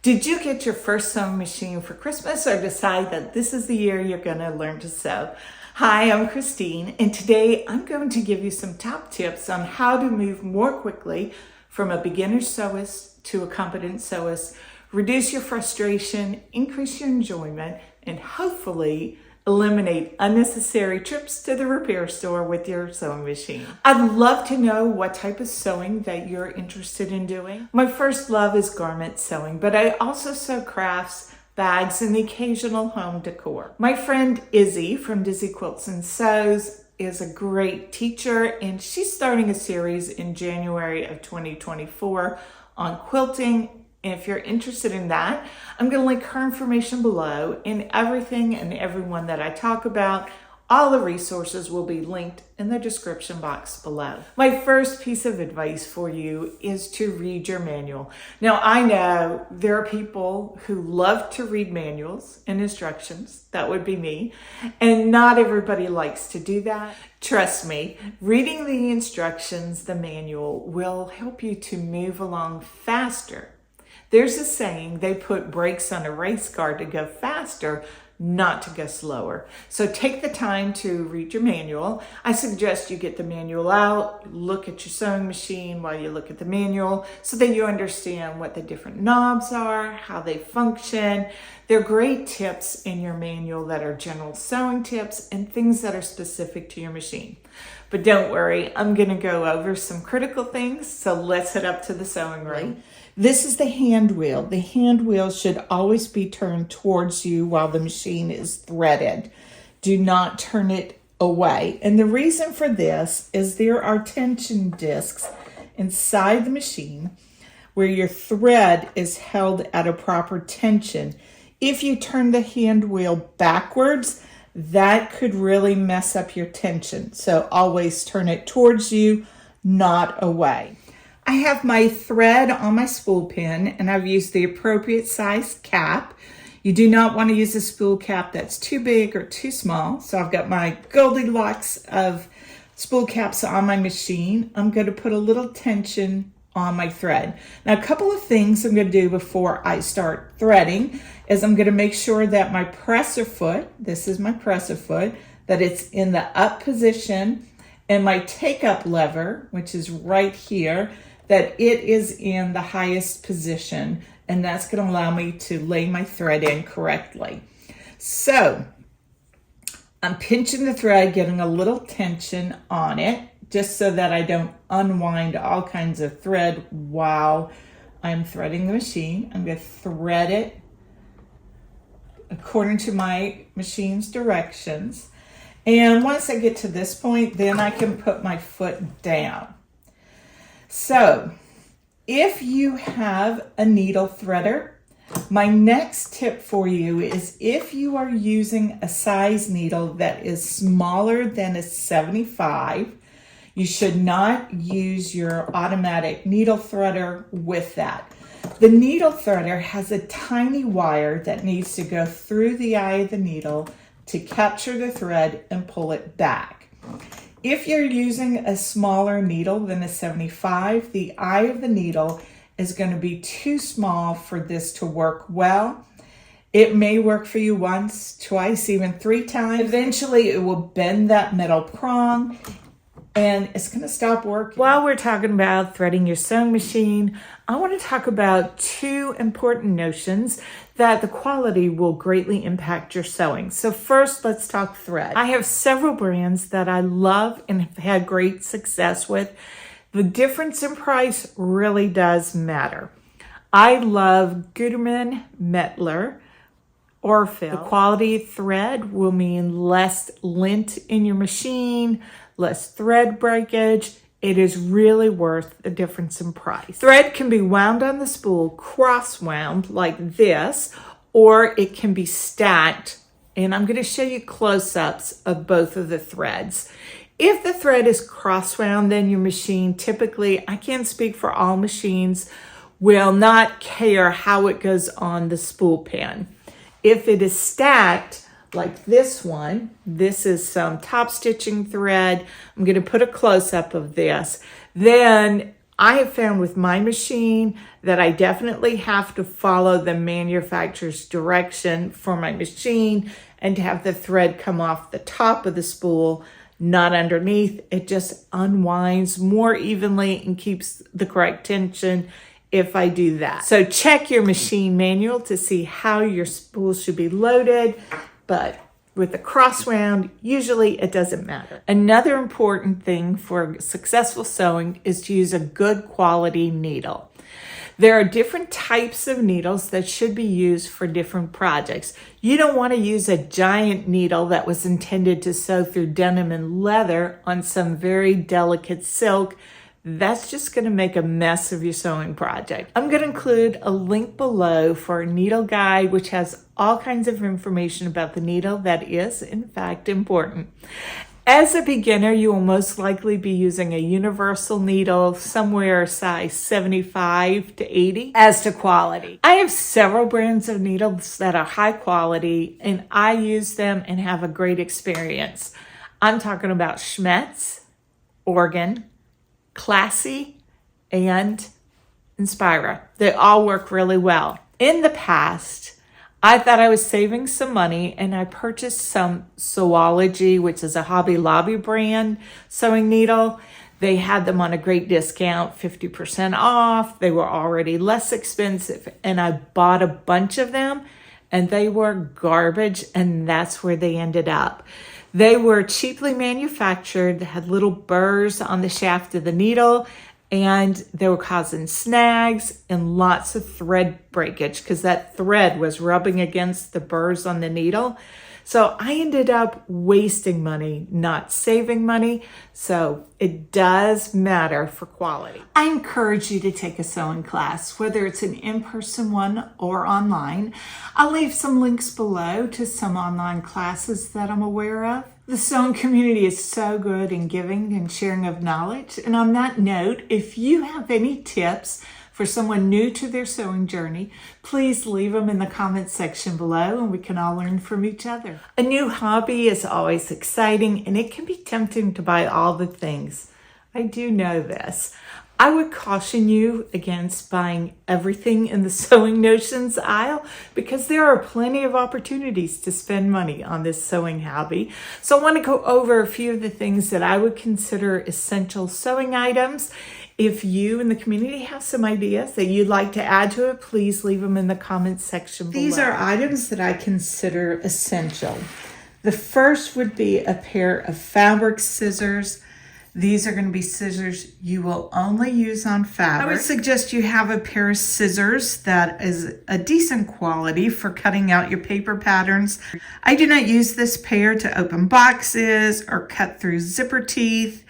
Did you get your first sewing machine for Christmas or decide that this is the year you're going to learn to sew? Hi, I'm Christine, and today I'm going to give you some top tips on how to move more quickly from a beginner sewist to a competent sewist, reduce your frustration, increase your enjoyment, and hopefully eliminate unnecessary trips to the repair store with your sewing machine. I'd love to know what type of sewing that you're interested in doing. My first love is garment sewing, but I also sew crafts, bags, and the occasional home decor. My friend Izzy from Dizzy Quilts and Sews is a great teacher, and she's starting a series in January of 2024 on quilting. And if you're interested in that, I'm going to link her information below, and everything and everyone that I talk about, all the resources will be linked in the description box below. My first piece of advice for you is to read your manual. Now, I know there are people who love to read manuals and instructions. That would be me. And not everybody likes to do that. Trust me, reading the instructions, the manual, will help you to move along faster. There's a saying, they put brakes on a race car to go faster, not to go slower. So take the time to read your manual. I suggest you get the manual out, look at your sewing machine while you look at the manual so that you understand what the different knobs are, how they function. There are great tips in your manual that are general sewing tips and things that are specific to your machine. But don't worry, I'm going to go over some critical things, so let's head up to the sewing room. This is the hand wheel. The hand wheel should always be turned towards you while the machine is threaded. Do not turn it away. And the reason for this is there are tension discs inside the machine where your thread is held at a proper tension. If you turn the hand wheel backwards, that could really mess up your tension. So always turn it towards you, not away. I have my thread on my spool pin, and I've used the appropriate size cap. You do not want to use a spool cap that's too big or too small. So I've got my Goldilocks of spool caps on my machine. I'm going to put a little tension on my thread. Now, a couple of things I'm going to do before I start threading is I'm going to make sure that my presser foot, this is my presser foot, that it's in the up position, and my take-up lever, which is right here, that it is in the highest position, and that's going to allow me to lay my thread in correctly. So I'm pinching the thread, getting a little tension on it, just so that I don't unwind all kinds of thread while I'm threading the machine. I'm going to thread it according to my machine's directions. And once I get to this point, then I can put my foot down. So if you have a needle threader, my next tip for you is if you are using a size needle that is smaller than a 75, you should not use your automatic needle threader with that. The needle threader has a tiny wire that needs to go through the eye of the needle to capture the thread and pull it back. If you're using a smaller needle than a 75, the eye of the needle is going to be too small for this to work well. It may work for you once, twice, even 3 times. Eventually, it will bend that metal prong and it's going to stop working. While we're talking about threading your sewing machine, I want to talk about 2 important notions that the quality will greatly impact your sewing. So first, let's talk thread. I have several brands that I love and have had great success with. The difference in price really does matter. I love Gutermann, Mettler, Aurafil. The quality thread will mean less lint in your machine, less thread breakage. It is really worth the difference in price. Thread can be wound on the spool, cross-wound like this, or it can be stacked. And I'm going to show you close-ups of both of the threads. If the thread is cross-wound, then your machine typically, I can't speak for all machines, will not care how it goes on the spool pin. If it is stacked, like this one, this is some top stitching thread. I'm going to put a close-up of this. Then I have found with my machine that I definitely have to follow the manufacturer's direction for my machine and to have the thread come off the top of the spool, not underneath. It just unwinds more evenly and keeps the correct tension if I do that. So check your machine manual to see how your spool should be loaded, but with the cross round, usually it doesn't matter. Another important thing for successful sewing is to use a good quality needle. There are different types of needles that should be used for different projects. You don't want to use a giant needle that was intended to sew through denim and leather on some very delicate silk. That's just going to make a mess of your sewing project. I'm going to include a link below for a needle guide, which has all kinds of information about the needle that is, in fact, important. As a beginner, you will most likely be using a universal needle, somewhere size 75 to 80 as to quality. I have several brands of needles that are high quality, and I use them and have a great experience. I'm talking about Schmetz, Organ, Klasse, and Inspira. They all work really well. In the past, I thought I was saving some money and I purchased some Sewology, which is a Hobby Lobby brand sewing needle. They had them on a great discount, 50% off. They were already less expensive, and I bought a bunch of them and they were garbage, and that's where they ended up. They were cheaply manufactured, had little burrs on the shaft of the needle, and they were causing snags and lots of thread breakage because that thread was rubbing against the burrs on the needle. So I ended up wasting money, not saving money. So it does matter for quality. I encourage you to take a sewing class, whether it's an in-person one or online. I'll leave some links below to some online classes that I'm aware of. The sewing community is so good in giving and sharing of knowledge. And on that note, if you have any tips for someone new to their sewing journey, please leave them in the comments section below and we can all learn from each other. A new hobby is always exciting and it can be tempting to buy all the things. I do know this. I would caution you against buying everything in the Sewing Notions aisle because there are plenty of opportunities to spend money on this sewing hobby. So I want to go over a few of the things that I would consider essential sewing items. If you in the community have some ideas that you'd like to add to it, please leave them in the comments section below. These are items that I consider essential. The first would be a pair of fabric scissors. These are going to be scissors you will only use on fabric. I would suggest you have a pair of scissors that is a decent quality for cutting out your paper patterns. I do not use this pair to open boxes or cut through zipper teeth.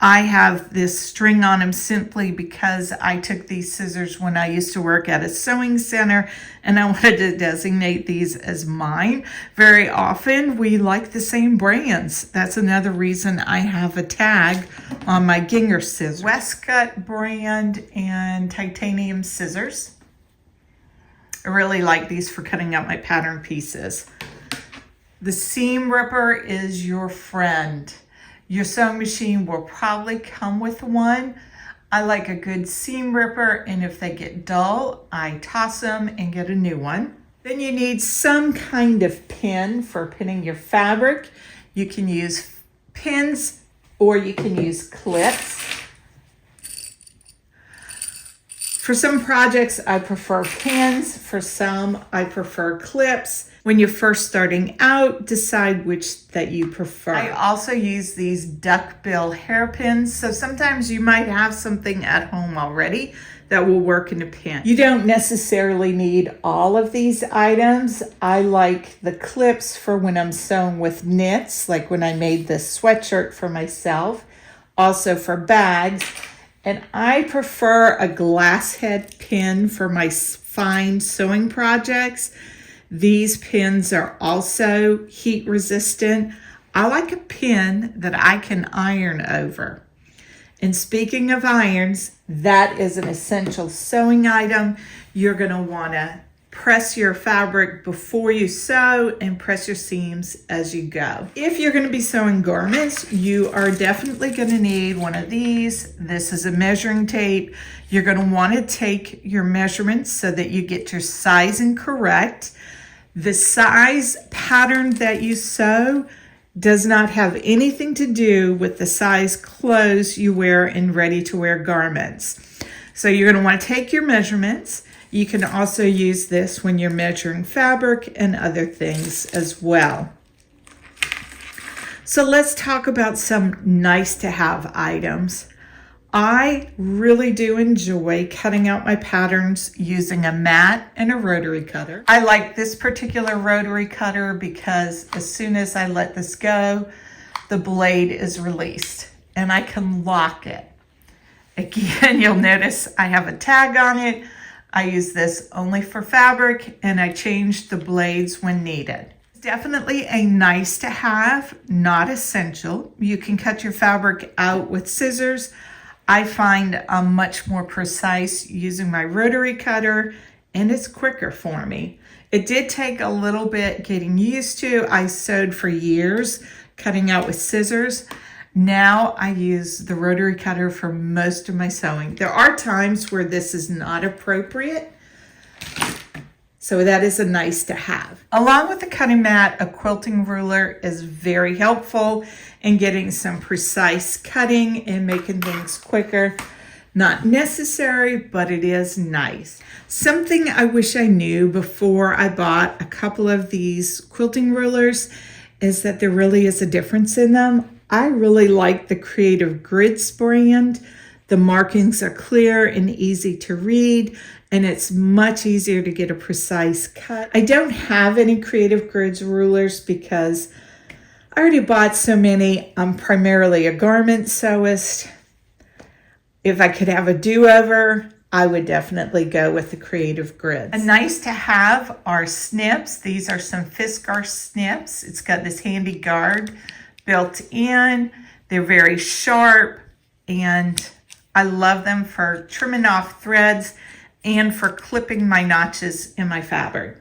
I have this string on them simply because I took these scissors when I used to work at a sewing center and I wanted to designate these as mine. Very often we like the same brands. That's another reason I have a tag on my Ginger scissors. Westcott brand and titanium scissors. I really like these for cutting out my pattern pieces. The seam ripper is your friend. Your sewing machine will probably come with one. I like a good seam ripper, and if they get dull, I toss them and get a new one. Then you need some kind of pin for pinning your fabric. You can use pins or you can use clips. For some projects, I prefer pins. For some, I prefer clips. When you're first starting out, decide which that you prefer. I also use these duckbill hairpins, so sometimes you might have something at home already that will work in a pin. You don't necessarily need all of these items. I like the clips for when I'm sewing with knits, like when I made this sweatshirt for myself, also for bags. And I prefer a glass head pin for my fine sewing projects. These pins are also heat resistant. I like a pin that I can iron over. And speaking of irons, that is an essential sewing item. You're going to want to press your fabric before you sew and press your seams as you go. If you're going to be sewing garments, you are definitely going to need one of these. This is a measuring tape. You're going to want to take your measurements so that you get your sizing correct. The size pattern that you sew does not have anything to do with the size clothes you wear in ready-to-wear garments. So you're going to want to take your measurements. You can also use this when you're measuring fabric and other things as well. So let's talk about some nice to have items. I really do enjoy cutting out my patterns using a mat and a rotary cutter. I like this particular rotary cutter because as soon as I let this go, the blade is released and I can lock it. Again, you'll notice I have a tag on it. I use this only for fabric and I change the blades when needed. It's definitely a nice to have, not essential. You can cut your fabric out with scissors. I find I'm much more precise using my rotary cutter and it's quicker for me. It did take a little bit getting used to. I sewed for years cutting out with scissors. Now I use the rotary cutter for most of my sewing. There are times where this is not appropriate, so that is a nice to have. Along with the cutting mat, a quilting ruler is very helpful in getting some precise cutting and making things quicker. Not necessary, but it is nice. Something I wish I knew before I bought a couple of these quilting rulers is that there really is a difference in them. I really like the Creative Grids brand. The markings are clear and easy to read, and it's much easier to get a precise cut. I don't have any Creative Grids rulers because I already bought so many. I'm primarily a garment sewist. If I could have a do-over, I would definitely go with the Creative Grids. A nice to have are snips. These are some Fiskars snips. It's got this handy guard built in. They're very sharp and I love them for trimming off threads and for clipping my notches in my fabric.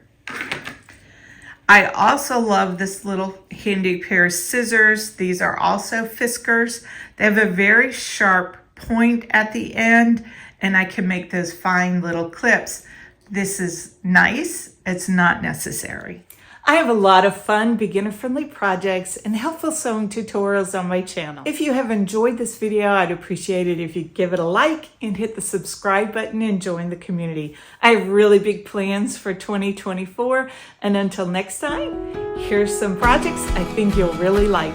I also love this little handy pair of scissors. These are also Fiskars. They have a very sharp point at the end and I can make those fine little clips. This is nice. It's not necessary. I have a lot of fun, beginner-friendly projects and helpful sewing tutorials on my channel. If you have enjoyed this video, I'd appreciate it if you give it a like and hit the subscribe button and join the community. I have really big plans for 2024, and until next time, here's some projects I think you'll really like.